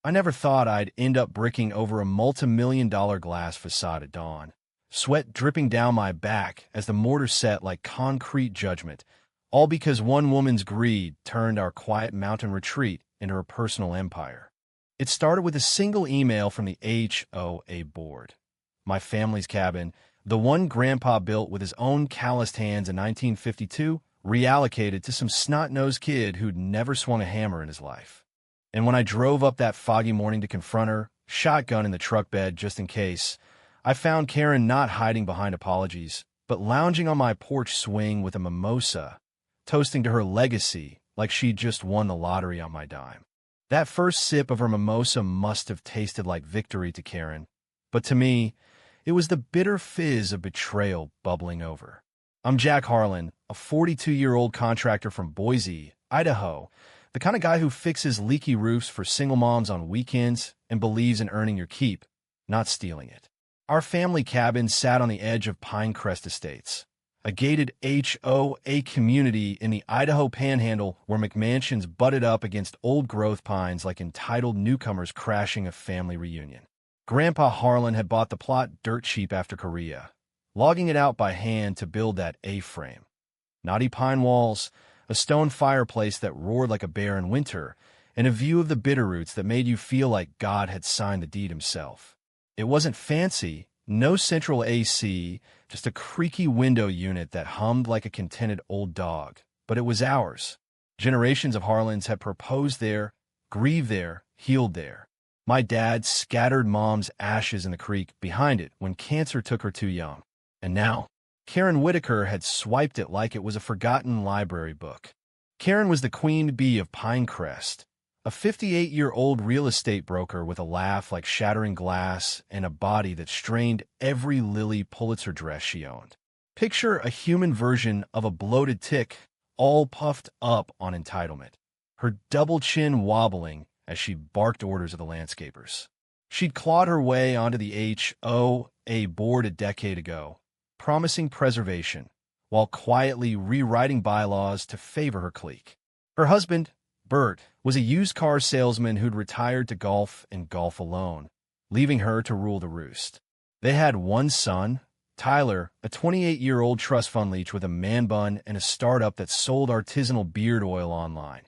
I never thought I'd end up bricking over a multi-million-dollar glass facade at dawn. Sweat dripping down my back as the mortar set like concrete judgment, all because one woman's greed turned our quiet mountain retreat into her personal empire. It started with a single email from the HOA board. My family's cabin, the one Grandpa built with his own calloused hands in 1952, reallocated to some snot-nosed kid who'd never swung a hammer in his life. And when I drove up that foggy morning to confront her, shotgun in the truck bed just in case, I found Karen not hiding behind apologies, but lounging on my porch swing with a mimosa, toasting to her legacy like she'd just won the lottery on my dime. That first sip of her mimosa must have tasted like victory to Karen, but to me, it was the bitter fizz of betrayal bubbling over. I'm Jack Harlan, a 42-year-old contractor from Boise, Idaho, the kind of guy who fixes leaky roofs for single moms on weekends and believes in earning your keep, not stealing it. Our family cabin sat on the edge of Pinecrest Estates, a gated HOA community in the Idaho Panhandle where McMansions butted up against old growth pines like entitled newcomers crashing a family reunion. Grandpa Harlan had bought the plot dirt cheap after Korea, logging it out by hand to build that A-frame. Knotty pine walls, a stone fireplace that roared like a bear in winter, and a view of the Bitterroots that made you feel like God had signed the deed himself. It wasn't fancy, no central AC, just a creaky window unit that hummed like a contented old dog. But it was ours. Generations of Harlans had proposed there, grieved there, healed there. My dad scattered Mom's ashes in the creek behind it when cancer took her too young. And now, Karen Whitaker had swiped it like it was a forgotten library book. Karen was the queen bee of Pinecrest, a 58-year-old real estate broker with a laugh like shattering glass and a body that strained every Lilly Pulitzer dress she owned. Picture a human version of a bloated tick, all puffed up on entitlement, her double chin wobbling as she barked orders at the landscapers. She'd clawed her way onto the HOA board a decade ago, promising preservation, while quietly rewriting bylaws to favor her clique. Her husband, Bert, was a used car salesman who'd retired to golf and golf alone, leaving her to rule the roost. They had one son, Tyler, a 28-year-old trust fund leech with a man bun and a startup that sold artisanal beard oil online,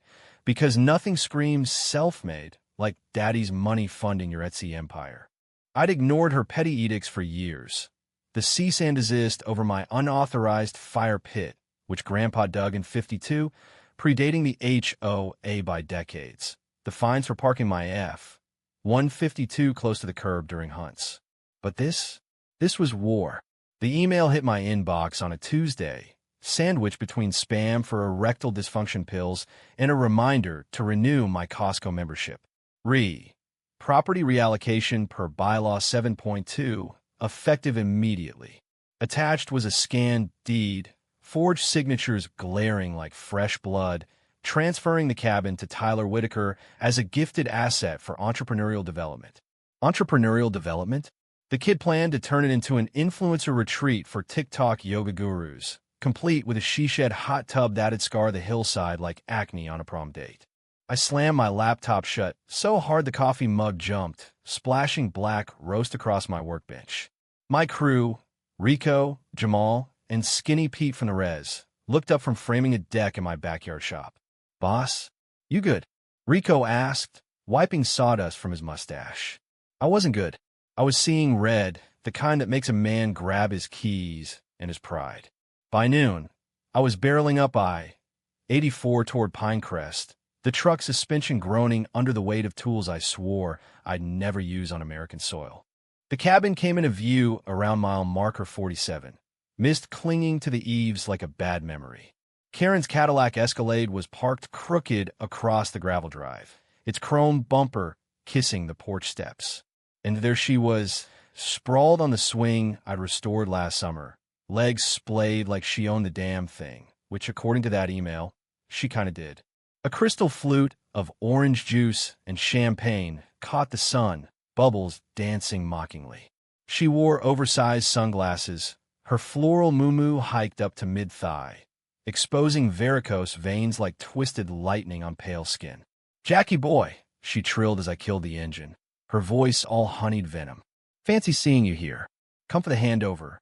because nothing screams self-made like daddy's money funding your Etsy empire. I'd ignored her petty edicts for years. The cease and desist over my unauthorized fire pit, which Grandpa dug in '52, predating the HOA by decades. The fines for parking my F-152 close to the curb during hunts. But this was war. The email hit my inbox on a Tuesday, sandwiched between spam for erectile dysfunction pills and a reminder to renew my Costco membership. Property reallocation per bylaw 7.2, effective immediately. Attached was a scanned deed, forged signatures glaring like fresh blood, transferring the cabin to Tyler Whitaker as a gifted asset for entrepreneurial development. Entrepreneurial development? The kid planned to turn it into an influencer retreat for TikTok yoga gurus, complete with a she-shed hot tub that'd scar the hillside like acne on a prom date. I slammed my laptop shut so hard the coffee mug jumped, splashing black roast across my workbench. My crew, Rico, Jamal, and Skinny Pete from the res, looked up from framing a deck in my backyard shop. "Boss, you good?" Rico asked, wiping sawdust from his mustache. I wasn't good. I was seeing red, the kind that makes a man grab his keys and his pride. By noon, I was barreling up I-84 toward Pinecrest, the truck suspension groaning under the weight of tools I swore I'd never use on American soil. The cabin came into view around mile marker 47, mist clinging to the eaves like a bad memory. Karen's Cadillac Escalade was parked crooked across the gravel drive, its chrome bumper kissing the porch steps. And there she was, sprawled on the swing I'd restored last summer, legs splayed like she owned the damn thing, which, according to that email, she kinda did. A crystal flute of orange juice and champagne caught the sun, bubbles dancing mockingly. She wore oversized sunglasses, her floral muumuu hiked up to mid-thigh, exposing varicose veins like twisted lightning on pale skin. "Jackie boy, she trilled as I killed the engine, her voice all honeyed venom. "Fancy seeing you here. Come for the handover."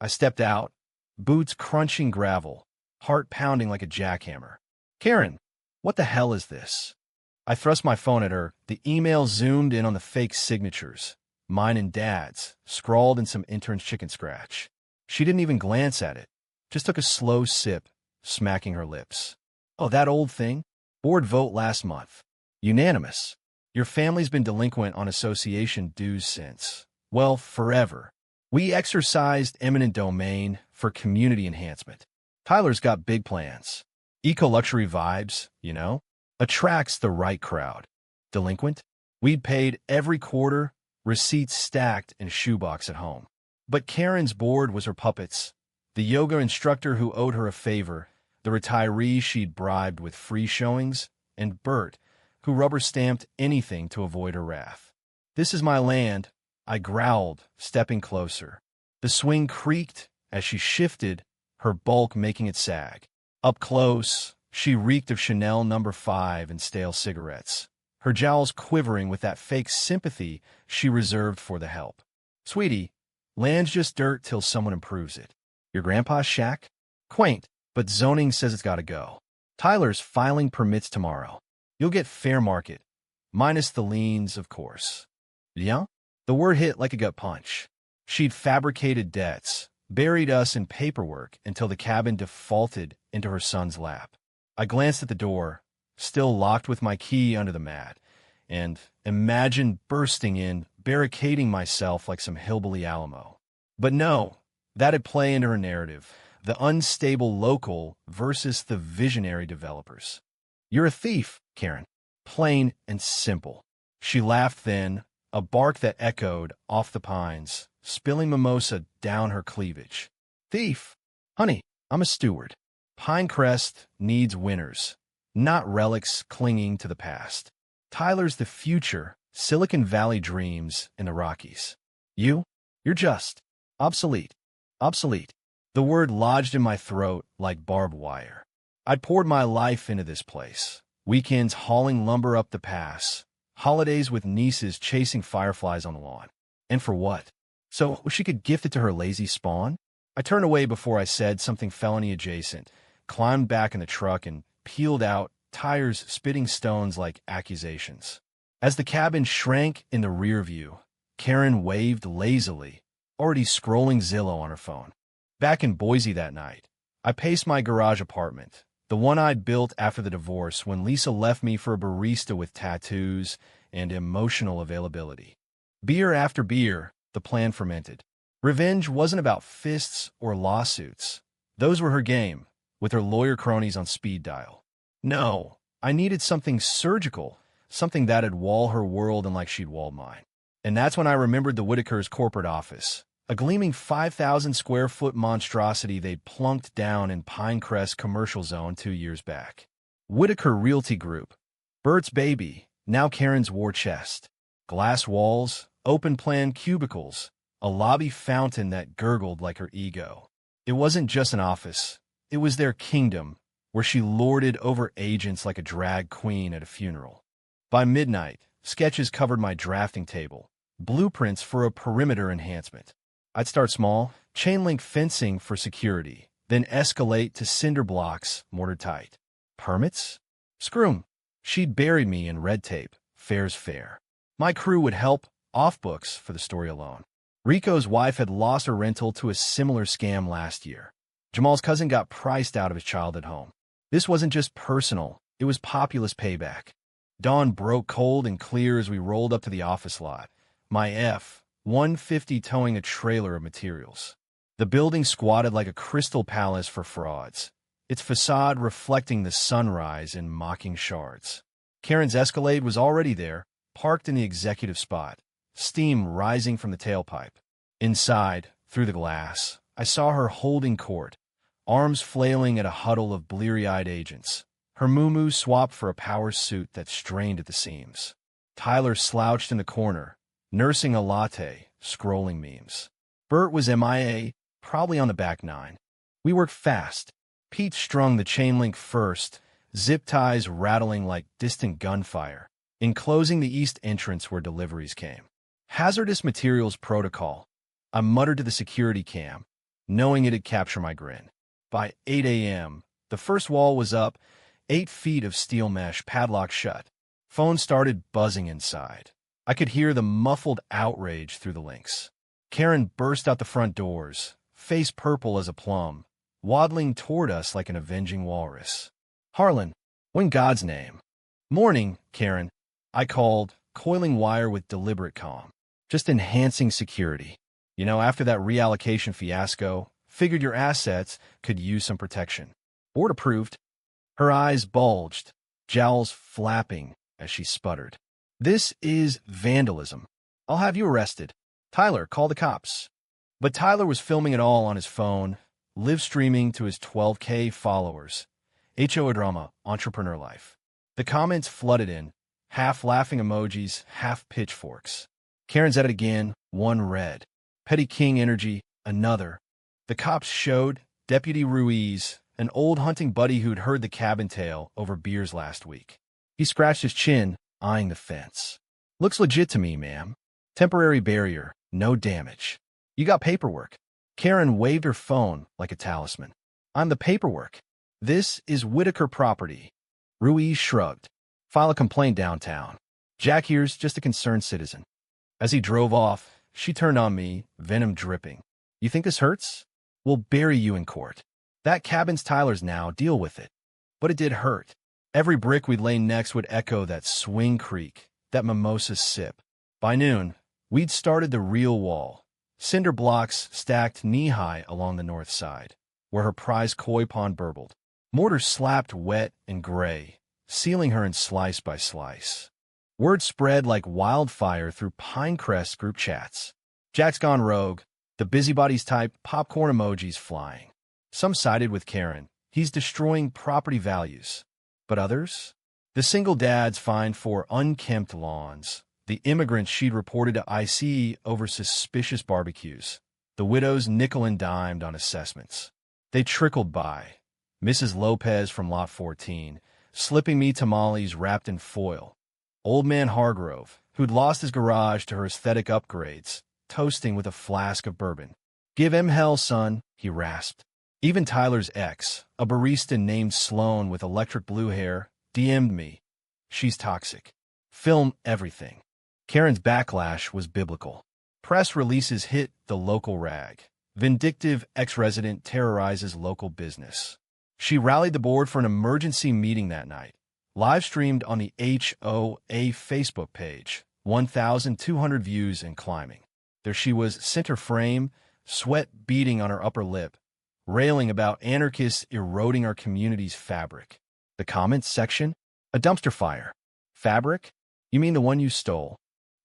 I stepped out, boots crunching gravel, heart pounding like a jackhammer. "Karen, what the hell is this?" I thrust my phone at her. The email zoomed in on the fake signatures, mine and Dad's, scrawled in some intern's chicken scratch. She didn't even glance at it, just took a slow sip, smacking her lips. "Oh, that old thing? Board vote last month. Unanimous. Your family's been delinquent on association dues since, well, forever. We exercised eminent domain for community enhancement. Tyler's got big plans. Eco-luxury vibes, you know? Attracts the right crowd. Delinquent? We'd paid every quarter, receipts stacked in shoebox at home. But Karen's board was her puppets. The yoga instructor who owed her a favor, the retiree she'd bribed with free showings, and Bert, who rubber-stamped anything to avoid her wrath. "This is my land," I growled, stepping closer. The swing creaked as she shifted, her bulk making it sag. Up close, she reeked of Chanel No. 5 and stale cigarettes, her jowls quivering with that fake sympathy she reserved for the help. "Sweetie, land's just dirt till someone improves it. Your grandpa's shack? Quaint, but zoning says it's gotta go. Tyler's filing permits tomorrow. You'll get fair market, minus the liens, of course." Yeah? The word hit like a gut punch. She'd fabricated debts, buried us in paperwork until the cabin defaulted into her son's lap. I glanced at the door, still locked with my key under the mat, and imagined bursting in, barricading myself like some hillbilly Alamo. But no, that'd play into her narrative, the unstable local versus the visionary developers. "You're a thief, Karen. Plain and simple." She laughed then, a bark that echoed off the pines, spilling mimosa down her cleavage. "Thief? Honey, I'm a steward. Pinecrest needs winners, not relics clinging to the past. Tyler's the future, Silicon Valley dreams in the Rockies. You're just obsolete. Obsolete." The word lodged in my throat like barbed wire. I'd poured my life into this place. Weekends hauling lumber up the pass, holidays with nieces chasing fireflies on the lawn. And for what? So she could gift it to her lazy spawn? I turned away before I said something felony adjacent, climbed back in the truck, and peeled out, tires spitting stones like accusations. As the cabin shrank in the rear view, Karen waved lazily, already scrolling Zillow on her phone. Back in Boise that night, I paced my garage apartment, the one I'd built after the divorce when Lisa left me for a barista with tattoos and emotional availability. Beer after beer, the plan fermented. Revenge wasn't about fists or lawsuits. Those were her game, with her lawyer cronies on speed dial. No, I needed something surgical, something that'd wall her world in like she'd walled mine. And that's when I remembered the Whitaker's corporate office, a gleaming 5,000-square-foot monstrosity they'd plunked down in Pinecrest Commercial Zone 2 years back. Whitaker Realty Group. Bert's baby, now Karen's war chest. Glass walls, open-plan cubicles, a lobby fountain that gurgled like her ego. It wasn't just an office. It was their kingdom, where she lorded over agents like a drag queen at a funeral. By midnight, sketches covered my drafting table, blueprints for a perimeter enhancement. I'd start small, chain-link fencing for security, then escalate to cinder blocks, mortar tight. Permits? Screw 'em. She'd buried me in red tape, fair's fair. My crew would help, off books for the story alone. Rico's wife had lost her rental to a similar scam last year. Jamal's cousin got priced out of his childhood home. This wasn't just personal, it was populist payback. Dawn broke cold and clear as we rolled up to the office lot. My F-150 towing a trailer of materials. The building squatted like a crystal palace for frauds, its facade reflecting the sunrise in mocking shards. Karen's Escalade was already there, parked in the executive spot, steam rising from the tailpipe. Inside, through the glass, I saw her holding court, arms flailing at a huddle of bleary-eyed agents, her muumuu swapped for a power suit that strained at the seams. Tyler slouched in the corner, nursing a latte, scrolling memes. Bert was MIA, probably on the back nine. We worked fast. Pete strung the chain link first, zip ties rattling like distant gunfire. enclosing the east entrance where deliveries came. Hazardous materials protocol. I muttered to the security cam, knowing it'd capture my grin. By 8 a.m., the first wall was up, 8 feet of steel mesh padlocked shut. Phone started buzzing inside. I could hear the muffled outrage through the links. Karen burst out the front doors, face purple as a plum, waddling toward us like an avenging walrus. Harlan, what in God's name? Morning, Karen. I called, coiling wire with deliberate calm. Just enhancing security. You know, after that reallocation fiasco, figured your assets could use some protection. Board approved. Her eyes bulged, jowls flapping as she sputtered. This is vandalism. I'll have you arrested. Tyler, call the cops. But Tyler was filming it all on his phone, live streaming to his 12K followers. HO drama, entrepreneur life. The comments flooded in, half laughing emojis, half pitchforks. Karen's at it again, one red. Petty King energy, another. The cops showed Deputy Ruiz, an old hunting buddy who'd heard the cabin tale over beers last week. He scratched his chin, eyeing the fence. Looks legit to me, ma'am. Temporary barrier, no damage. You got paperwork. Karen waved her phone like a talisman. I'm the paperwork. This is Whitaker property. Ruiz shrugged. File a complaint downtown. Jack here's just a concerned citizen. As he drove off, she turned on me, venom dripping. You think this hurts? We'll bury you in court. That cabin's Tyler's now, deal with it. But it did hurt. Every brick we'd lay next would echo that swing creak, that mimosa sip. By noon, we'd started the real wall. Cinder blocks stacked knee-high along the north side, where her prized koi pond burbled. Mortar slapped wet and gray, sealing her in slice by slice. Word spread like wildfire through Pinecrest group chats. Jack's gone rogue. The busybodies type popcorn emojis flying. Some sided with Karen. He's destroying property values. But others? The single dads fined for unkempt lawns. The immigrants she'd reported to ICE over suspicious barbecues. The widows nickel and dimed on assessments. They trickled by. Mrs. Lopez from Lot 14, slipping me tamales wrapped in foil. Old man Hargrove, who'd lost his garage to her aesthetic upgrades, toasting with a flask of bourbon. Give him hell, son, he rasped. Even Tyler's ex, a barista named Sloan with electric blue hair, DM'd me. She's toxic. Film everything. Karen's backlash was biblical. Press releases hit the local rag. Vindictive ex-resident terrorizes local business. She rallied the board for an emergency meeting that night. Live-streamed on the HOA Facebook page. 1,200 views and climbing. There she was, center frame, sweat beading on her upper lip, railing about anarchists eroding our community's fabric. The comments section? A dumpster fire. Fabric? You mean the one you stole?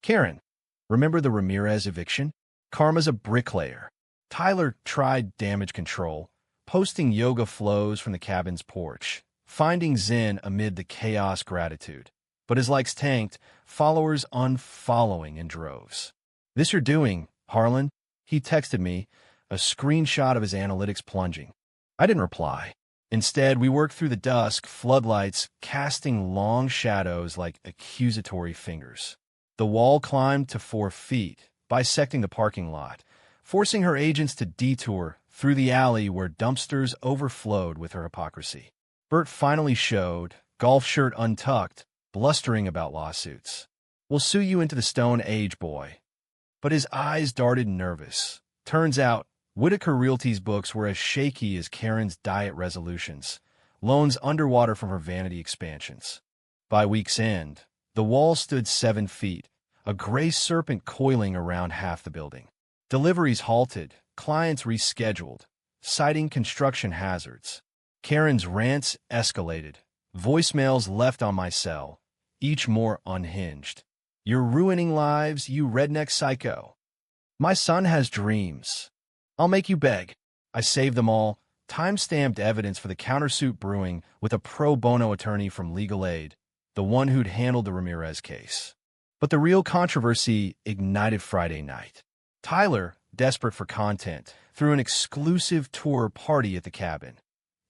Karen, remember the Ramirez eviction? Karma's a bricklayer. Tyler tried damage control, posting yoga flows from the cabin's porch, finding zen amid the chaos gratitude. But his likes tanked, followers unfollowing in droves. This you're doing, Harlan? He texted me, a screenshot of his analytics plunging. I didn't reply. Instead, we worked through the dusk, floodlights casting long shadows like accusatory fingers. The wall climbed to 4 feet, bisecting the parking lot, forcing her agents to detour through the alley where dumpsters overflowed with her hypocrisy. Bert finally showed, golf shirt untucked, blustering about lawsuits. We'll sue you into the Stone Age, boy. But his eyes darted nervous. Turns out, Whitaker Realty's books were as shaky as Karen's diet resolutions, loans underwater from her vanity expansions. By week's end, the wall stood 7 feet, a gray serpent coiling around half the building. Deliveries halted, clients rescheduled, citing construction hazards. Karen's rants escalated, voicemails left on my cell, each more unhinged. You're ruining lives, you redneck psycho. My son has dreams. I'll make you beg. I saved them all, time-stamped evidence for the countersuit brewing with a pro bono attorney from Legal Aid, the one who'd handled the Ramirez case. But the real controversy ignited Friday night. Tyler, desperate for content, threw an exclusive tour party at the cabin.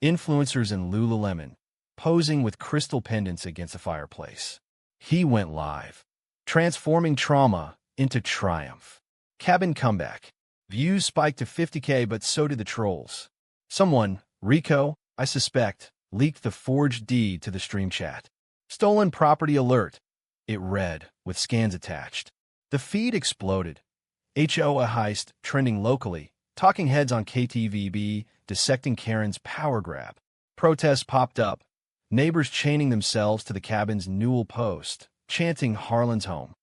Influencers in Lululemon, posing with crystal pendants against a fireplace. He went live, transforming trauma into triumph. Cabin comeback. Views spiked to 50K, but so did the trolls. Someone, Rico, I suspect, leaked the forged deed to the stream chat. Stolen property alert, it read, with scans attached. The feed exploded. HO a heist, trending locally. Talking heads on KTVB, dissecting Karen's power grab. Protests popped up. Neighbors chaining themselves to the cabin's newel post, chanting Harlan's home.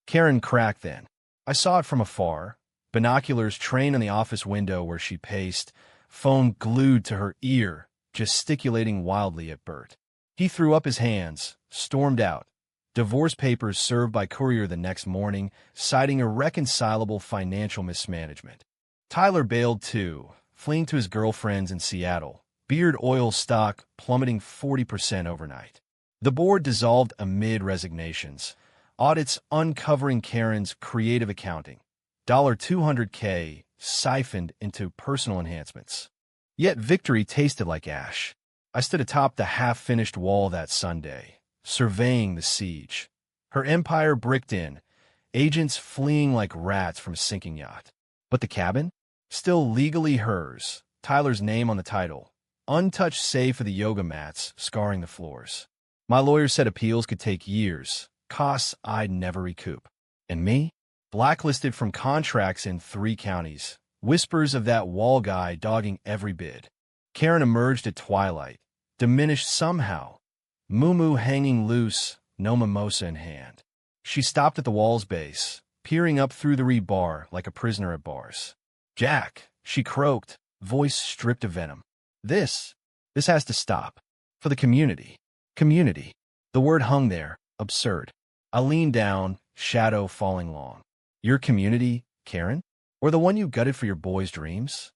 Karen cracked then. I saw it from afar. Binoculars trained on the office window where she paced, phone glued to her ear, gesticulating wildly at Bert. He threw up his hands, stormed out. Divorce papers served by courier the next morning, citing irreconcilable financial mismanagement. Tyler bailed too, fleeing to his girlfriend's in Seattle. Beard oil stock plummeting 40% overnight. The board dissolved amid resignations. Audits uncovering Karen's creative accounting. $200K siphoned into personal enhancements. Yet victory tasted like ash. I stood atop the half-finished wall that Sunday, surveying the siege. Her empire bricked in, agents fleeing like rats from a sinking yacht. But the cabin? Still legally hers, Tyler's name on the title. Untouched save for the yoga mats scarring the floors. My lawyer said appeals could take years, costs I'd never recoup. And me? Blacklisted from contracts in 3 counties. Whispers of that wall guy dogging every bid. Karen emerged at twilight, diminished somehow. Moo hanging loose, no mimosa in hand. She stopped at the wall's base, peering up through the rebar like a prisoner at bars. Jack, she croaked, voice stripped of venom. This has to stop. For the community. Community. The word hung there, absurd. I leaned down, shadow falling long. Your community, Karen? Or the one you gutted for your boy's dreams?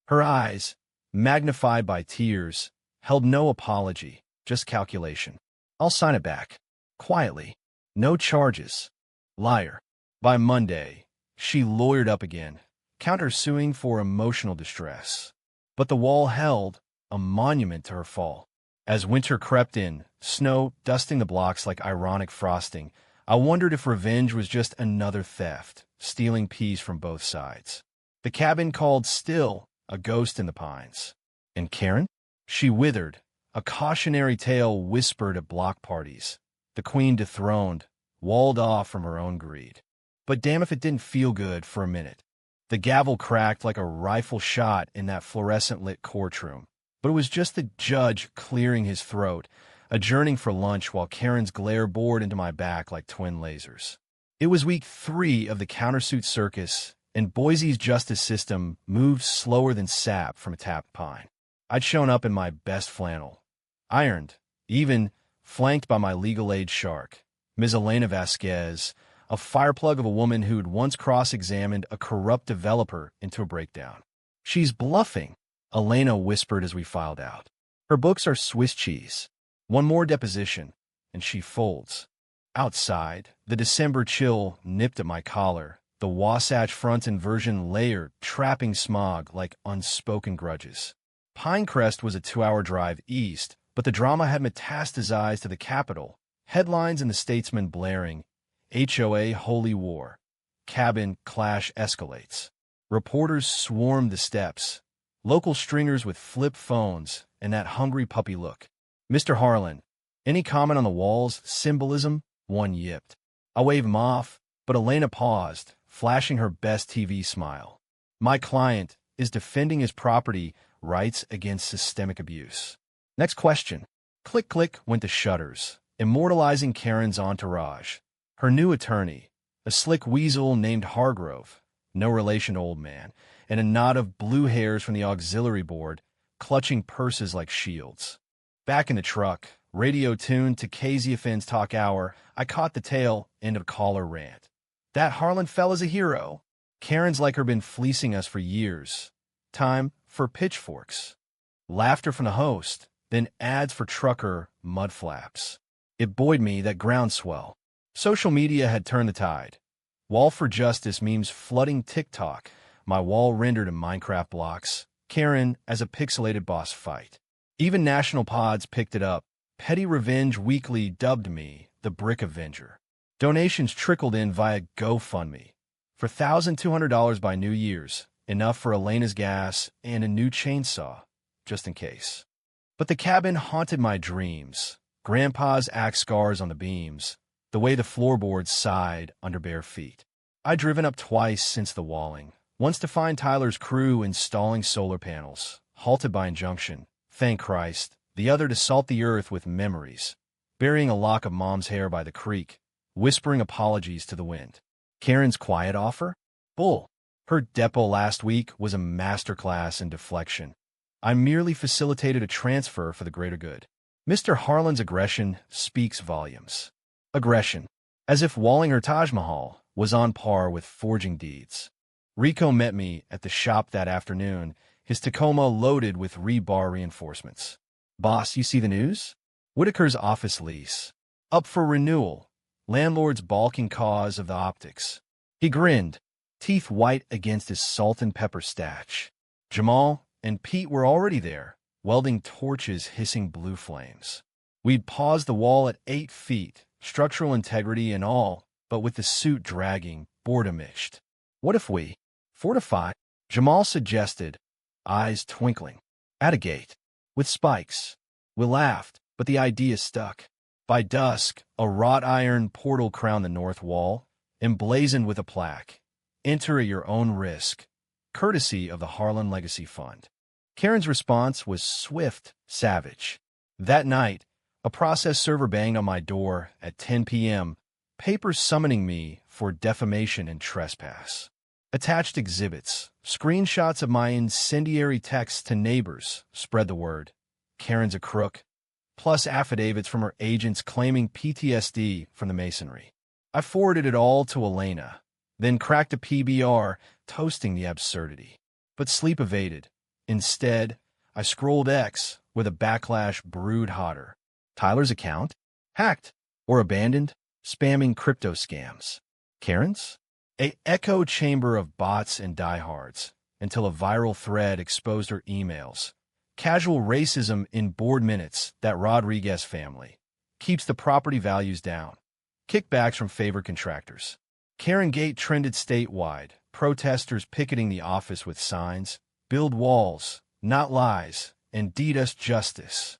Her eyes, magnified by tears, held no apology, just calculation. I'll sign it back. Quietly. No charges. Liar. By Monday, she lawyered up again, countersuing for emotional distress. But the wall held, a monument to her fall. As winter crept in, snow dusting the blocks like ironic frosting, I wondered if revenge was just another theft, stealing peace from both sides. The cabin called still, a ghost in the pines. And Karen? She withered, a cautionary tale whispered at block parties. The queen dethroned, walled off from her own greed. But damn if it didn't feel good for a minute. The gavel cracked like a rifle shot in that fluorescent-lit courtroom. But it was just the judge clearing his throat, adjourning for lunch while Karen's glare bored into my back like twin lasers. It was week 3 of the countersuit circus, and Boise's justice system moved slower than sap from a tapped pine. I'd shown up in my best flannel, ironed, even flanked by my legal aid shark, Ms. Elena Vasquez, a fireplug of a woman who'd once cross-examined a corrupt developer into a breakdown. She's bluffing, Elena whispered as we filed out. Her books are Swiss cheese. One more deposition, and she folds. Outside, the December chill nipped at my collar, the Wasatch Front inversion layered, trapping smog like unspoken grudges. Pinecrest was a 2-hour drive east, but the drama had metastasized to the capital, headlines in the Statesman blaring, HOA Holy War. Cabin clash escalates. Reporters swarmed the steps. Local stringers with flip phones and that hungry puppy look. Mr. Harlan, any comment on the wall's symbolism? One yipped. I waved him off, but Elena paused, flashing her best TV smile. My client is defending his property rights against systemic abuse. Next question. Click, click went the shutters, immortalizing Karen's entourage. Her new attorney, a slick weasel named Hargrove, no relation to old man, and a knot of blue hairs from the auxiliary board, clutching purses like shields. Back in the truck, radio tuned to KZFN's Talk Hour, I caught the tail end of caller rant. That Harlan fella's a hero. Karen's like her been fleecing us for years. Time for pitchforks. Laughter from the host, then ads for trucker mudflaps. It buoyed me that groundswell. Social media had turned the tide. Wall for Justice memes flooding TikTok, my wall rendered in Minecraft blocks, Karen as a pixelated boss fight. Even national pods picked it up. Petty Revenge Weekly dubbed me the Brick Avenger. Donations trickled in via GoFundMe. For $1,200 by New Year's, enough for Elena's gas and a new chainsaw, just in case. But the cabin haunted my dreams. Grandpa's axe scars on the beams, the way the floorboards sighed under bare feet. I'd driven up twice since the walling, once to find Tyler's crew installing solar panels, halted by injunction, thank Christ, the other to salt the earth with memories, burying a lock of Mom's hair by the creek, whispering apologies to the wind. Karen's quiet offer? Bull. Her depo last week was a masterclass in deflection. I merely facilitated a transfer for the greater good. Mr. Harlan's aggression speaks volumes. Aggression. As if walling her Taj Mahal was on par with forging deeds. Rico met me at the shop that afternoon, his Tacoma loaded with rebar reinforcements. Boss, you see the news? Whitaker's office lease. Up for renewal. Landlord's balking cause of the optics. He grinned, teeth white against his salt and pepper stash. Jamal and Pete were already there, welding torches hissing blue flames. We'd paused the wall at 8 feet, structural integrity and all, but with the suit dragging, boredom itched. What if we fortify? Jamal suggested, eyes twinkling. At a gate. With spikes. We laughed, but the idea stuck. By dusk, a wrought iron portal crowned the north wall, emblazoned with a plaque. Enter at your own risk. Courtesy of the Harlan Legacy Fund. Karen's response was swift, savage. That night, a process server banged on my door at 10 p.m., papers summoning me for defamation and trespass. Attached exhibits, screenshots of my incendiary texts to neighbors, spread the word. Karen's a crook, plus affidavits from her agents claiming PTSD from the masonry. I forwarded it all to Elena, then cracked a PBR, toasting the absurdity. But sleep evaded. Instead, I scrolled X with a backlash brewed hotter. Tyler's account? Hacked or abandoned, spamming crypto scams. Karen's? A echo chamber of bots and diehards, until a viral thread exposed her emails. Casual racism in board minutes, that Rodriguez family. Keeps the property values down. Kickbacks from favored contractors. Karen Gate trended statewide, protesters picketing the office with signs, build walls, not lies, and deed us justice.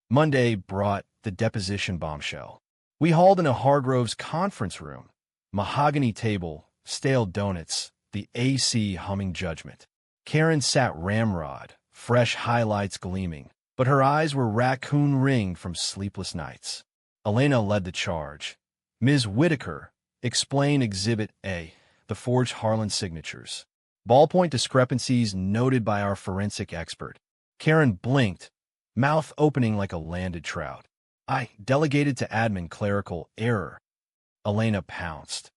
Monday brought the deposition bombshell. We hauled in a Hargrove's conference room. Mahogany table, stale donuts, the AC humming judgment. Karen sat ramrod, fresh highlights gleaming, but her eyes were raccoon-ringed from sleepless nights. Elena led the charge. Ms. Whitaker, explain Exhibit A, the forged Harlan signatures. Ballpoint discrepancies noted by our forensic expert. Karen blinked, mouth opening like a landed trout. I delegated to admin clerical error. Elena pounced.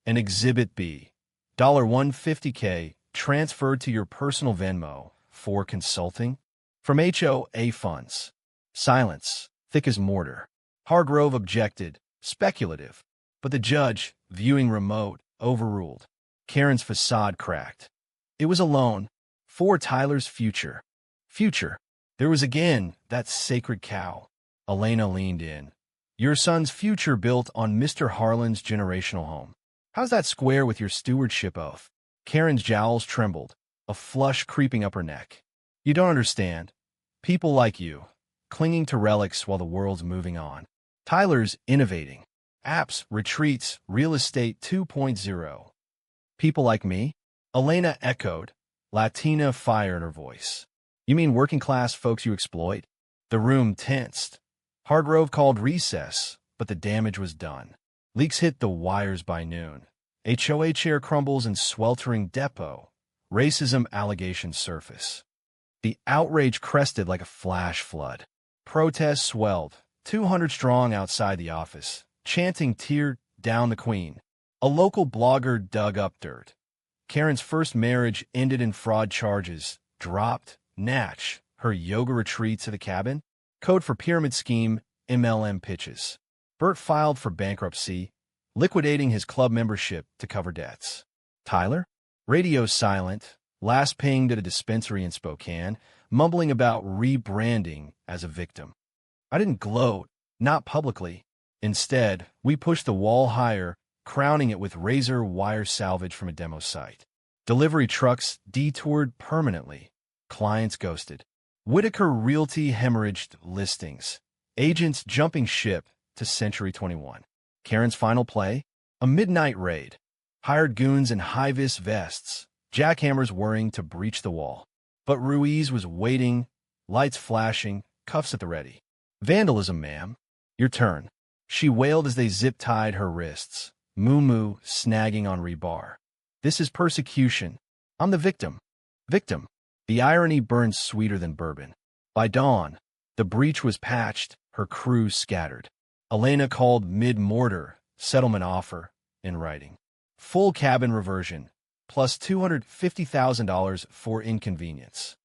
And Exhibit B, $150K transferred to your personal Venmo for consulting from HOA funds. Silence, thick as mortar. Hargrove objected, speculative, but the judge, viewing remote, overruled. Karen's facade cracked. It was a loan for Tyler's future. Future. There was again that sacred cow. Elena leaned in. Your son's future built on Mr. Harlan's generational home. How's that square with your stewardship oath? Karen's jowls trembled, a flush creeping up her neck. You don't understand. People like you, clinging to relics while the world's moving on. Tyler's innovating. Apps, retreats, real estate 2.0. People like me? Elena echoed, Latina fire in her voice. You mean working-class folks you exploit? The room tensed. Hargrove called recess, but the damage was done. Leaks hit the wires by noon. HOA chair crumbles in sweltering depot. Racism allegations surface. The outrage crested like a flash flood. Protests swelled, 200 strong outside the office, chanting tear down the queen. A local blogger dug up dirt. Karen's first marriage ended in fraud charges, dropped, Natch, her yoga retreats at the cabin, code for pyramid scheme, MLM pitches. Bert filed for bankruptcy, liquidating his club membership to cover debts. Tyler? Radio silent, last pinged at a dispensary in Spokane, mumbling about rebranding as a victim. I didn't gloat, not publicly. Instead, we pushed the wall higher, crowning it with razor wire salvage from a demo site. Delivery trucks detoured permanently. Clients ghosted. Whitaker Realty hemorrhaged listings. Agents jumping ship to Century 21. Karen's final play? A midnight raid. Hired goons in high-vis vests, jackhammers whirring to breach the wall. But Ruiz was waiting, lights flashing, cuffs at the ready. Vandalism, ma'am. Your turn. She wailed as they zip-tied her wrists, moo-moo snagging on rebar. This is persecution. I'm the victim. Victim. The irony burned sweeter than bourbon. By dawn, the breach was patched, her crew scattered. Elena called mid-mortar, settlement offer, in writing. Full cabin reversion, plus $250,000 for inconvenience.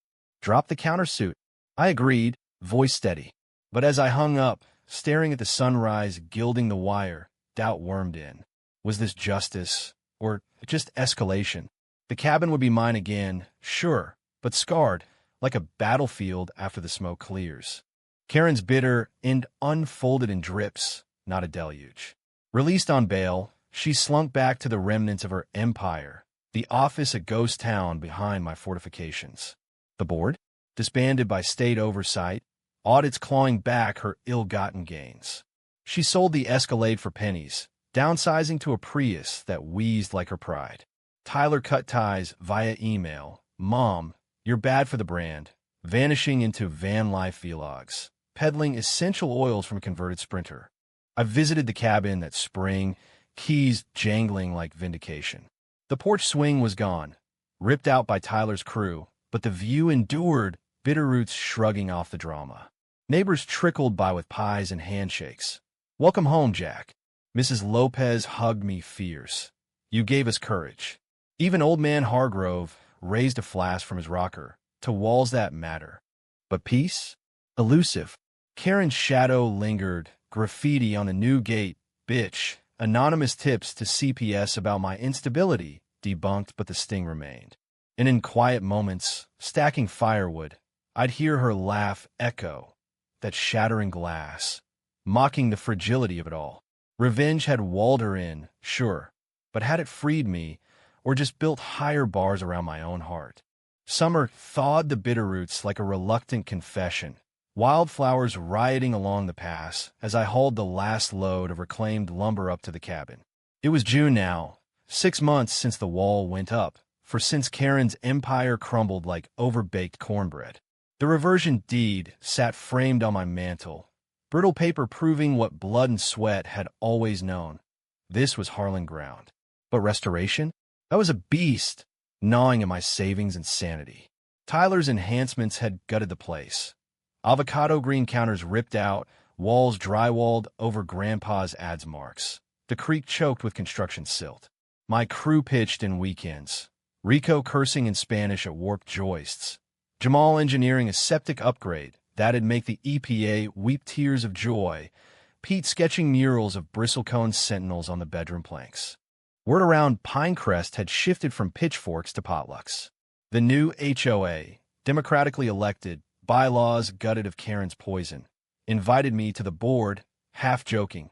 Drop the countersuit. I agreed, voice steady. But as I hung up, staring at the sunrise gilding the wire, doubt wormed in. Was this justice, or just escalation? The cabin would be mine again, sure, but scarred, like a battlefield after the smoke clears. Karen's bitter end unfolded in drips, not a deluge. Released on bail, she slunk back to the remnants of her empire, the office a ghost town behind my fortifications. The board? Disbanded by state oversight, audits clawing back her ill-gotten gains. She sold the Escalade for pennies, downsizing to a Prius that wheezed like her pride. Tyler cut ties via email. Mom, you're bad for the brand. Vanishing into van life vlogs, peddling essential oils from a converted Sprinter. I visited the cabin that spring, keys jangling like vindication. The porch swing was gone, ripped out by Tyler's crew, but the view endured, Bitterroots shrugging off the drama. Neighbors trickled by with pies and handshakes. Welcome home, Jack. Mrs. Lopez hugged me fierce. You gave us courage. Even old man Hargrove raised a flask from his rocker to walls that matter. But peace? Elusive. Karen's shadow lingered, graffiti on the new gate, bitch. Anonymous tips to CPS about my instability, debunked, but the sting remained. And in quiet moments, stacking firewood, I'd hear her laugh echo, that shattering glass, mocking the fragility of it all. Revenge had walled her in, sure, but had it freed me, or just built higher bars around my own heart? Summer thawed the Bitterroots like a reluctant confession, wildflowers rioting along the pass as I hauled the last load of reclaimed lumber up to the cabin. It was June now, 6 months since the wall went up, for since Karen's empire crumbled like overbaked cornbread. The reversion deed sat framed on my mantle, brittle paper proving what blood and sweat had always known. This was Harlan ground. But restoration? That was a beast, gnawing at my savings and sanity. Tyler's enhancements had gutted the place. Avocado green counters ripped out, walls drywalled over Grandpa's ads marks. The creek choked with construction silt. My crew pitched in weekends. Rico cursing in Spanish at warped joists. Jamal engineering a septic upgrade that'd make the EPA weep tears of joy. Pete sketching murals of bristlecone sentinels on the bedroom planks. Word around Pinecrest had shifted from pitchforks to potlucks. The new HOA, democratically elected, bylaws gutted of Karen's poison, invited me to the board, half joking.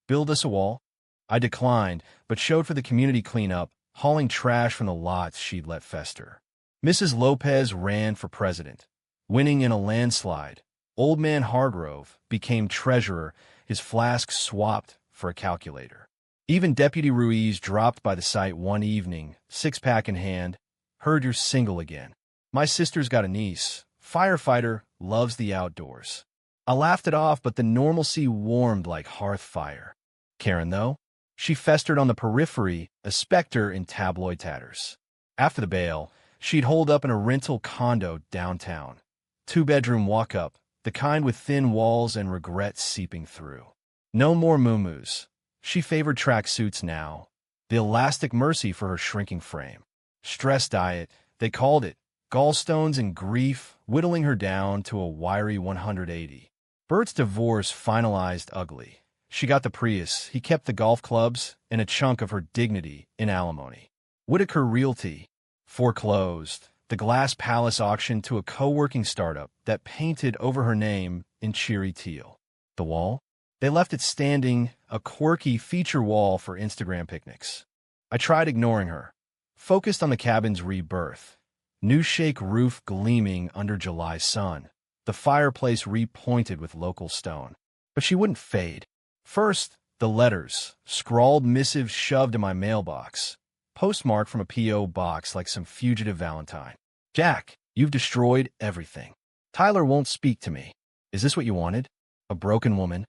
Build us a wall? I declined, but showed for the community cleanup, hauling trash from the lots she'd let fester. Mrs. Lopez ran for president, winning in a landslide. Old man Hargrove became treasurer, his flask swapped for a calculator. Even Deputy Ruiz dropped by the site one evening, six-pack in hand. Heard you're single again. My sister's got a niece. Firefighter, loves the outdoors. I laughed it off, but the normalcy warmed like hearth fire. Karen, though, she festered on the periphery, a specter in tabloid tatters. After the bail, she'd holed up in a rental condo downtown. 2-bedroom walk-up, the kind with thin walls and regret seeping through. No more moo-moos. She favored tracksuits now, the elastic mercy for her shrinking frame. Stress diet, they called it. Gallstones and grief whittling her down to a wiry 180. Bert's divorce finalized ugly. She got the Prius, he kept the golf clubs, and a chunk of her dignity in alimony. Whitaker Realty foreclosed, the Glass Palace auction to a co-working startup that painted over her name in cheery teal. The wall? They left it standing, a quirky feature wall for Instagram picnics. I tried ignoring her, focused on the cabin's rebirth. New shake roof gleaming under July sun, the fireplace repointed with local stone. But she wouldn't fade. First, the letters, scrawled missive shoved in my mailbox, postmarked from a P.O. box like some fugitive Valentine. Jack, you've destroyed everything. Tyler won't speak to me. Is this what you wanted? A broken woman?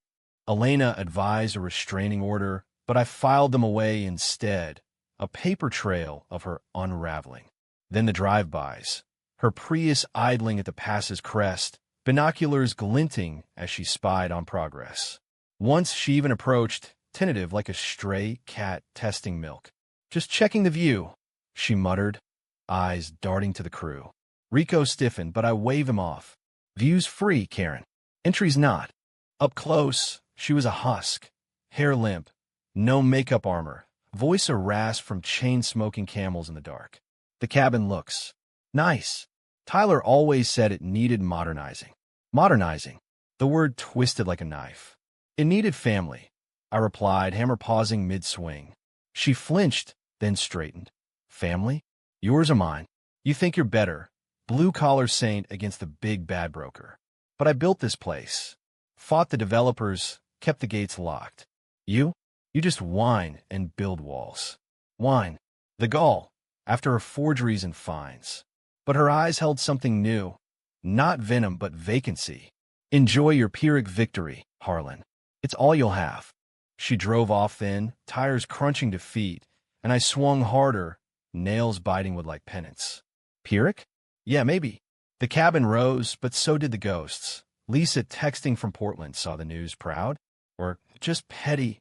Elena advised a restraining order, but I filed them away instead, a paper trail of her unraveling. Then the drive-bys, her Prius idling at the pass's crest, binoculars glinting as she spied on progress. Once she even approached, tentative like a stray cat testing milk. Just checking the view, she muttered, eyes darting to the crew. Rico stiffened, but I wave him off. View's free, Karen. Entry's not. Up close, she was a husk, hair limp, no makeup armor, voice a rasp from chain-smoking camels in the dark. The cabin looks nice. Tyler always said it needed modernizing. Modernizing. The word twisted like a knife. It needed family, I replied, hammer pausing mid-swing. She flinched, then straightened. Family? Yours or mine? You think you're better. Blue-collar saint against the big bad broker. But I built this place. Fought the developers, kept the gates locked. You? You just whine and build walls. Whine. The gall, after her forgeries and fines. But her eyes held something new. Not venom, but vacancy. Enjoy your Pyrrhic victory, Harlan. It's all you'll have. She drove off then, tires crunching to feet, and I swung harder, nails biting wood like pennants. Pyrrhic? Yeah, maybe. The cabin rose, but so did the ghosts. Lisa, texting from Portland, saw the news proud. Or just petty.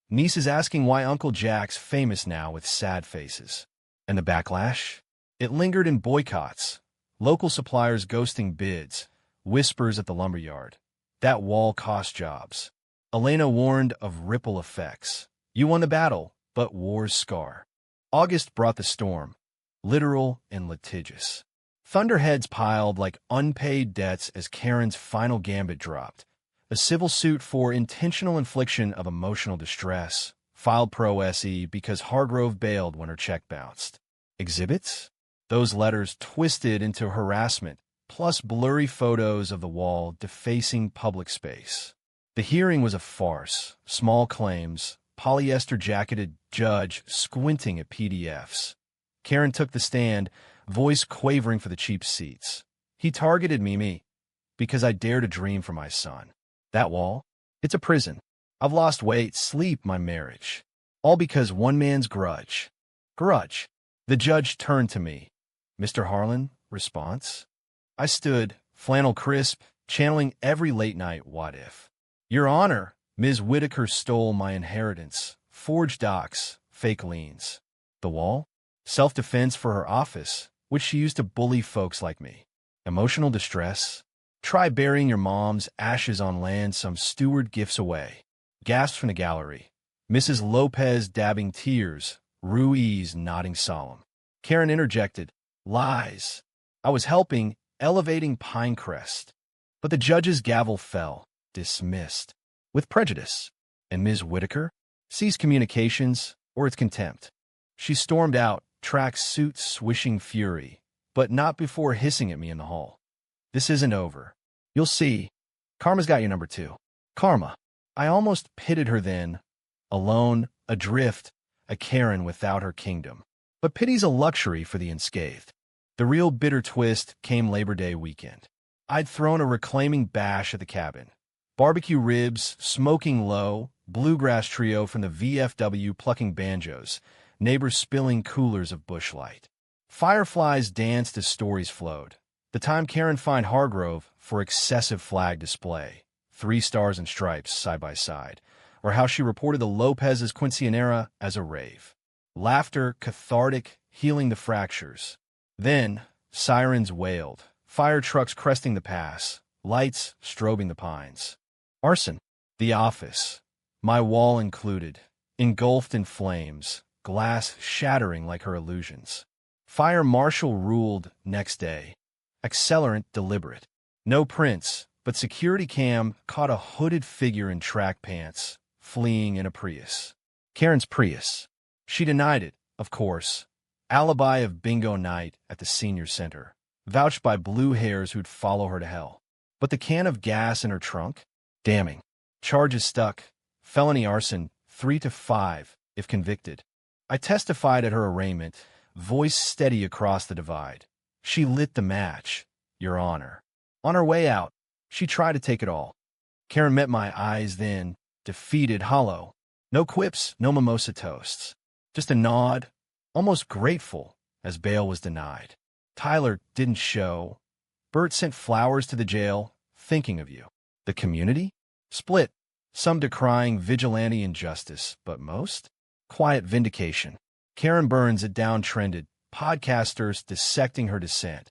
Niece is asking why Uncle Jack's famous now with sad faces. And the backlash? It lingered in boycotts. Local suppliers ghosting bids. Whispers at the lumberyard. That wall cost jobs. Elena warned of ripple effects. You won the battle, but war's scar. August brought the storm. Literal and litigious. Thunderheads piled like unpaid debts as Karen's final gambit dropped. A civil suit for intentional infliction of emotional distress, filed pro se because Hargrove bailed when her check bounced. Exhibits? Those letters twisted into harassment, plus blurry photos of the wall defacing public space. The hearing was a farce, small claims, polyester-jacketed judge squinting at PDFs. Karen took the stand, voice quavering for the cheap seats. He targeted me, because I dare to dream for my son. That wall? It's a prison. I've lost weight, sleep, my marriage. All because one man's grudge. Grudge. The judge turned to me. Mr. Harlan, response? I stood, flannel crisp, channeling every late-night what-if. Your Honor, Ms. Whitaker stole my inheritance, forged docs, fake liens. The wall? Self-defense for her office, which she used to bully folks like me. Emotional distress? Try burying your mom's ashes on land some steward gifts away. Gasps from the gallery. Mrs. Lopez dabbing tears, Ruiz nodding solemn. Karen interjected, lies. I was helping, elevating Pinecrest. But the judge's gavel fell, dismissed. With prejudice. And Ms. Whitaker? Ceased communications, or its contempt. She stormed out, track suit swishing fury, but not before hissing at me in the hall. This isn't over. You'll see. Karma's got your number 2. Karma. I almost pitied her then. Alone, adrift, a Karen without her kingdom. But pity's a luxury for the unscathed. The real bitter twist came Labor Day weekend. I'd thrown a reclaiming bash at the cabin. Barbecue ribs, smoking low, bluegrass trio from the VFW plucking banjos, neighbors spilling coolers of Busch Light. Fireflies danced as stories flowed. The time Karen fined Hargrove for excessive flag display, 3 stars and stripes side by side, or how she reported the Lopez's quinceanera as a rave. Laughter, cathartic, healing the fractures. Then, sirens wailed, fire trucks cresting the pass, lights strobing the pines. Arson. The office, my wall included, engulfed in flames, glass shattering like her illusions. Fire marshal ruled next day. Accelerant deliberate. No prints, but security cam caught a hooded figure in track pants, fleeing in a Prius. Karen's Prius. She denied it, of course. Alibi of bingo night at the senior center, vouched by blue hairs who'd follow her to hell. But the can of gas in her trunk? Damning. Charges stuck. Felony arson, 3 to 5, if convicted. I testified at her arraignment, voice steady across the divide. She lit the match, Your Honor. On her way out, she tried to take it all. Karen met my eyes then, defeated, hollow. No quips, no mimosa toasts. Just a nod, almost grateful, as bail was denied. Tyler didn't show. Bert sent flowers to the jail, thinking of you. The community? Split. Some decrying vigilante injustice, but most? Quiet vindication. Karen Burns had downtrended, podcasters dissecting her dissent.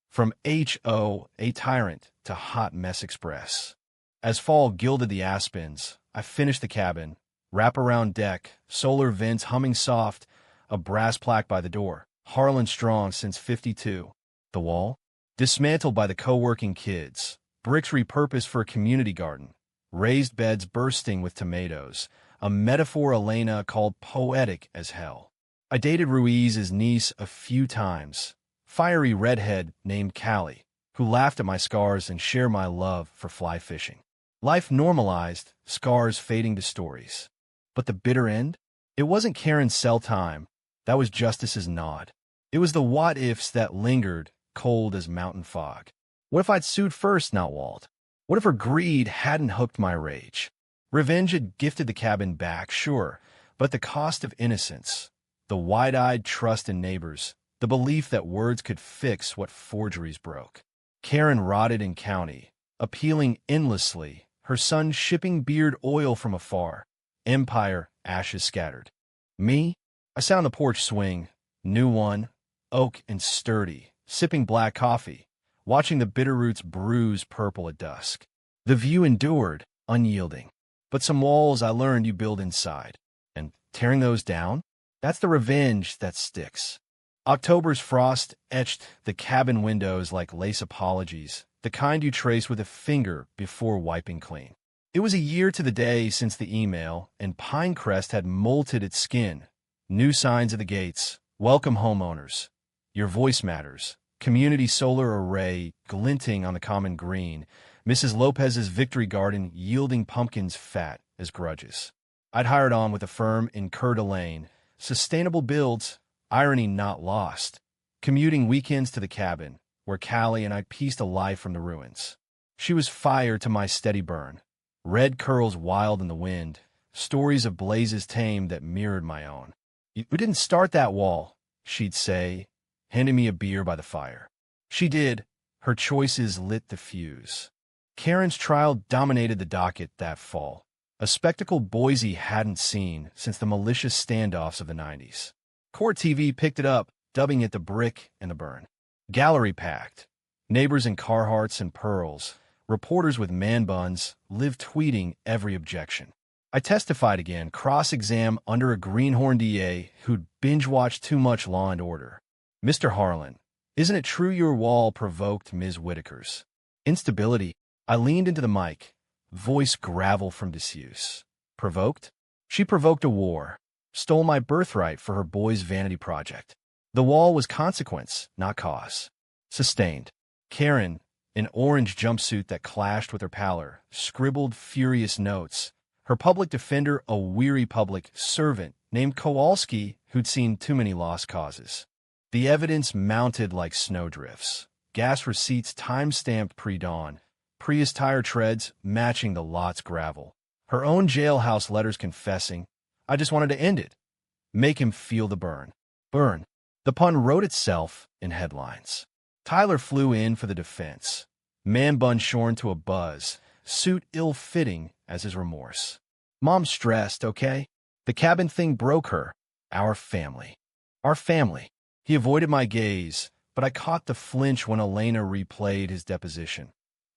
From H.O., a tyrant, to Hot Mess Express. As fall gilded the aspens, I finished the cabin. Wraparound deck, solar vents humming soft, a brass plaque by the door. Harlan Strong since '52. The wall? Dismantled by the co-working kids. Bricks repurposed for a community garden. Raised beds bursting with tomatoes. A metaphor Elena called poetic as hell. I dated Ruiz's niece a few times. Fiery redhead named Callie, who laughed at my scars and shared my love for fly fishing. Life normalized, scars fading to stories. But the bitter end? It wasn't Karen's cell time. That was justice's nod. It was the what-ifs that lingered, cold as mountain fog. What if I'd sued first, not Walt? What if her greed hadn't hooked my rage? Revenge had gifted the cabin back, sure, but the cost of innocence, the wide-eyed trust in neighbors, the belief that words could fix what forgeries broke. Karen rotted in county, appealing endlessly, her son shipping beard oil from afar. Empire, ashes scattered. Me? I sat on the porch swing, new one, oak and sturdy, sipping black coffee, watching the bitter roots bruise purple at dusk. The view endured, unyielding. But some walls I learned you build inside. And tearing those down? That's the revenge that sticks. October's frost etched the cabin windows like lace apologies, the kind you trace with a finger before wiping clean. It was a year to the day since the email, and Pinecrest had molted its skin. New signs at the gates. Welcome, homeowners. Your voice matters. Community solar array glinting on the common green. Mrs. Lopez's victory garden yielding pumpkins fat as grudges. I'd hired on with a firm in Coeur d'Alene. Sustainable builds, irony not lost. Commuting weekends to the cabin, where Callie and I pieced a life from the ruins. She was fire to my steady burn. Red curls wild in the wind, stories of blazes tamed that mirrored my own. You didn't start that wall, she'd say, handing me a beer by the fire. She did. Her choices lit the fuse. Karen's trial dominated the docket that fall, a spectacle Boise hadn't seen since the malicious standoffs of the 90s. Court TV picked it up, dubbing it the brick and the burn. Gallery packed. Neighbors in Carhartts and pearls, reporters with man buns, live tweeting every objection. I testified again, cross-exam under a greenhorn DA who'd binge-watched too much Law and Order. Mr. Harlan, isn't it true your wall provoked Ms. Whitaker's instability? I leaned into the mic, voice gravel from disuse. Provoked? She provoked a war, stole my birthright for her boy's vanity project. The wall was consequence, not cause. Sustained. Karen, an orange jumpsuit that clashed with her pallor, scribbled furious notes. Her public defender, a weary public servant named Kowalski, who'd seen too many lost causes. The evidence mounted like snowdrifts. Gas receipts time-stamped pre-dawn. Prius tire treads matching the lot's gravel. Her own jailhouse letters confessing, I just wanted to end it. Make him feel the burn. Burn. The pun wrote itself in headlines. Tyler flew in for the defense. Man bun shorn to a buzz, suit ill-fitting as his remorse. Mom stressed, okay? The cabin thing broke her. Our family. Our family. He avoided my gaze, but I caught the flinch when Elena replayed his deposition.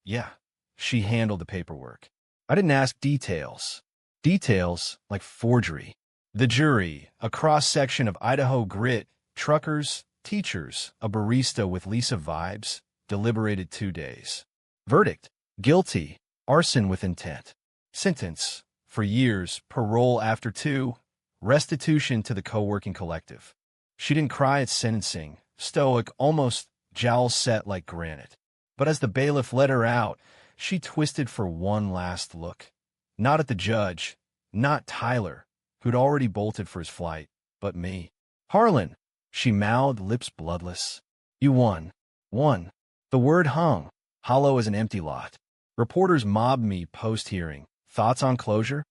Yeah, she handled the paperwork. I didn't ask details. Details like forgery. The jury, a cross-section of Idaho grit, truckers, teachers, a barista with Lisa vibes, deliberated 2 days. Verdict, Guilty. Arson with intent. Sentence. For years. Parole after 2. Restitution to the co-working collective. She didn't cry at sentencing. Stoic, almost jowls set like granite. But as the bailiff let her out, she twisted for one last look. Not at the judge, not Tyler, who'd already bolted for his flight, but me. Harlan, she mouthed, lips bloodless. You won. Won. The word hung, hollow as an empty lot. Reporters mobbed me post-hearing. Thoughts on closure?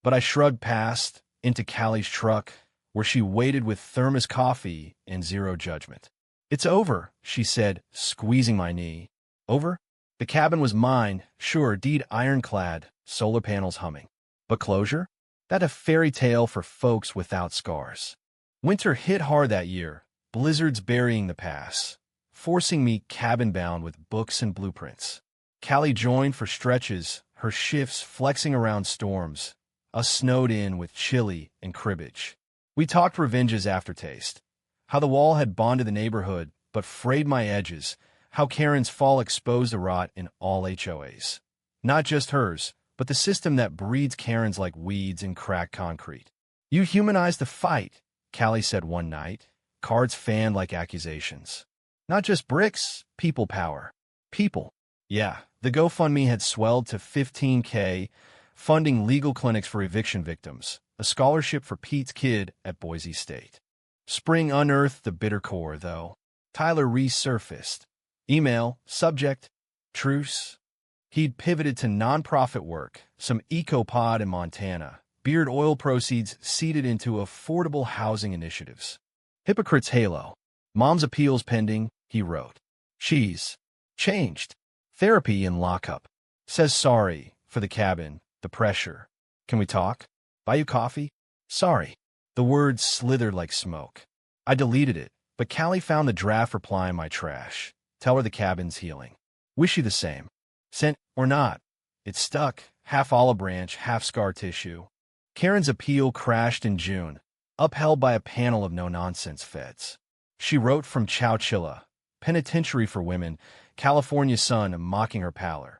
But I shrugged past, into Callie's truck, where she waited with thermos coffee and zero judgment. It's over, she said, squeezing my knee. Over? The cabin was mine, sure, deed ironclad, solar panels humming. But closure? That a fairy tale for folks without scars. Winter hit hard that year, blizzards burying the pass, forcing me cabin-bound with books and blueprints. Callie joined for stretches, her shifts flexing around storms, us snowed in with chili and cribbage. We talked revenge's aftertaste, how the wall had bonded the neighborhood but frayed my edges, how Karen's fall exposed the rot in all HOAs. Not just hers, but the system that breeds Karens like weeds in cracked concrete. You humanized the fight, Callie said one night, cards fanned like accusations. Not just bricks, people power. People. Yeah, the GoFundMe had swelled to $15K, funding legal clinics for eviction victims, a scholarship for Pete's kid at Boise State. Spring unearthed the bitter core, though. Tyler resurfaced. Email, subject, truce. He'd pivoted to nonprofit work, some ecopod in Montana, beard oil proceeds seeded into affordable housing initiatives. Hypocrite's halo. Mom's appeals pending, he wrote. She's changed. Therapy in lockup. Says sorry for the cabin, the pressure. Can we talk? Buy you coffee? Sorry. The words slithered like smoke. I deleted it, but Callie found the draft reply in my trash. Tell her the cabin's healing. Wish you the same. Sent or not. It stuck, half olive branch, half scar tissue. Karen's appeal crashed in June, upheld by a panel of no-nonsense feds. She wrote from Chowchilla, penitentiary for women, California sun mocking her pallor.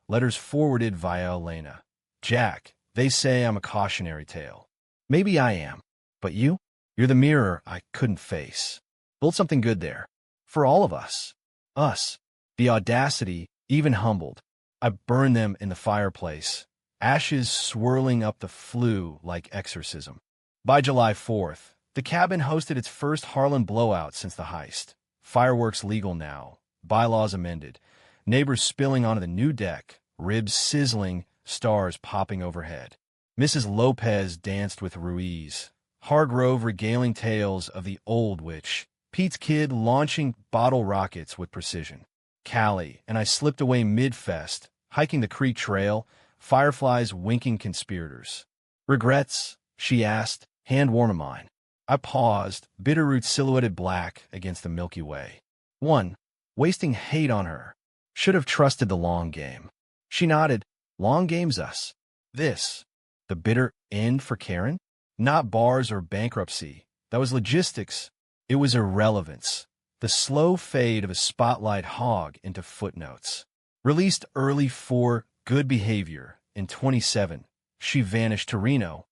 Letters forwarded via Elena. Jack, they say I'm a cautionary tale. Maybe I am. But you? You're the mirror I couldn't face. Build something good there. For all of us. Us. The audacity, even humbled. I burned them in the fireplace. Ashes swirling up the flue like exorcism. By July 4th, the cabin hosted its first Harlan blowout since the heist. Fireworks legal now. Bylaws amended. Neighbors spilling onto the new deck. Ribs sizzling, stars popping overhead. Mrs. Lopez danced with Ruiz. Hargrove regaling tales of the old witch. Pete's kid launching bottle rockets with precision. Callie and I slipped away mid-fest, hiking the creek trail, fireflies winking conspirators. Regrets? She asked, hand warm in mine. I paused, bitterroot silhouetted black against the Milky Way. 1. Wasting hate on her. Should have trusted the long game. She nodded. Long game's us. This. The bitter end for Karen? Not bars or bankruptcy. That was logistics. It was irrelevance. The slow fade of a spotlight hog into footnotes. Released early for good behavior in 27, she vanished to Reno,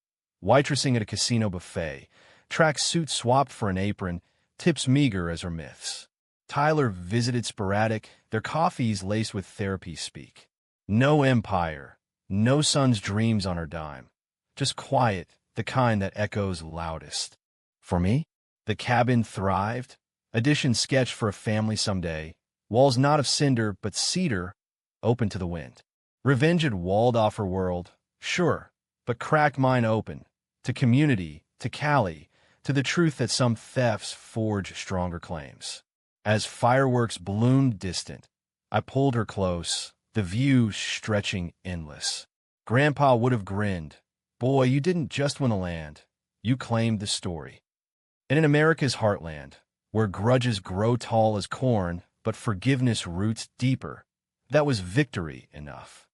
waitressing at a casino buffet, tracksuit swapped for an apron, tips meager as her myths. Tyler visited sporadic, their coffees laced with therapy speak. No empire, no son's dreams on her dime. Just quiet, the kind that echoes loudest. For me, the cabin thrived. Addition sketched for a family someday. Walls not of cinder, but cedar, open to the wind. Revenge had walled off her world, sure, but cracked mine open. To community, to Callie, to the truth that some thefts forge stronger claims. As fireworks bloomed distant, I pulled her close, the view stretching endless. Grandpa would have grinned. Boy, you didn't just win the land. You claimed the story. And in America's heartland, where grudges grow tall as corn, but forgiveness roots deeper, that was victory enough.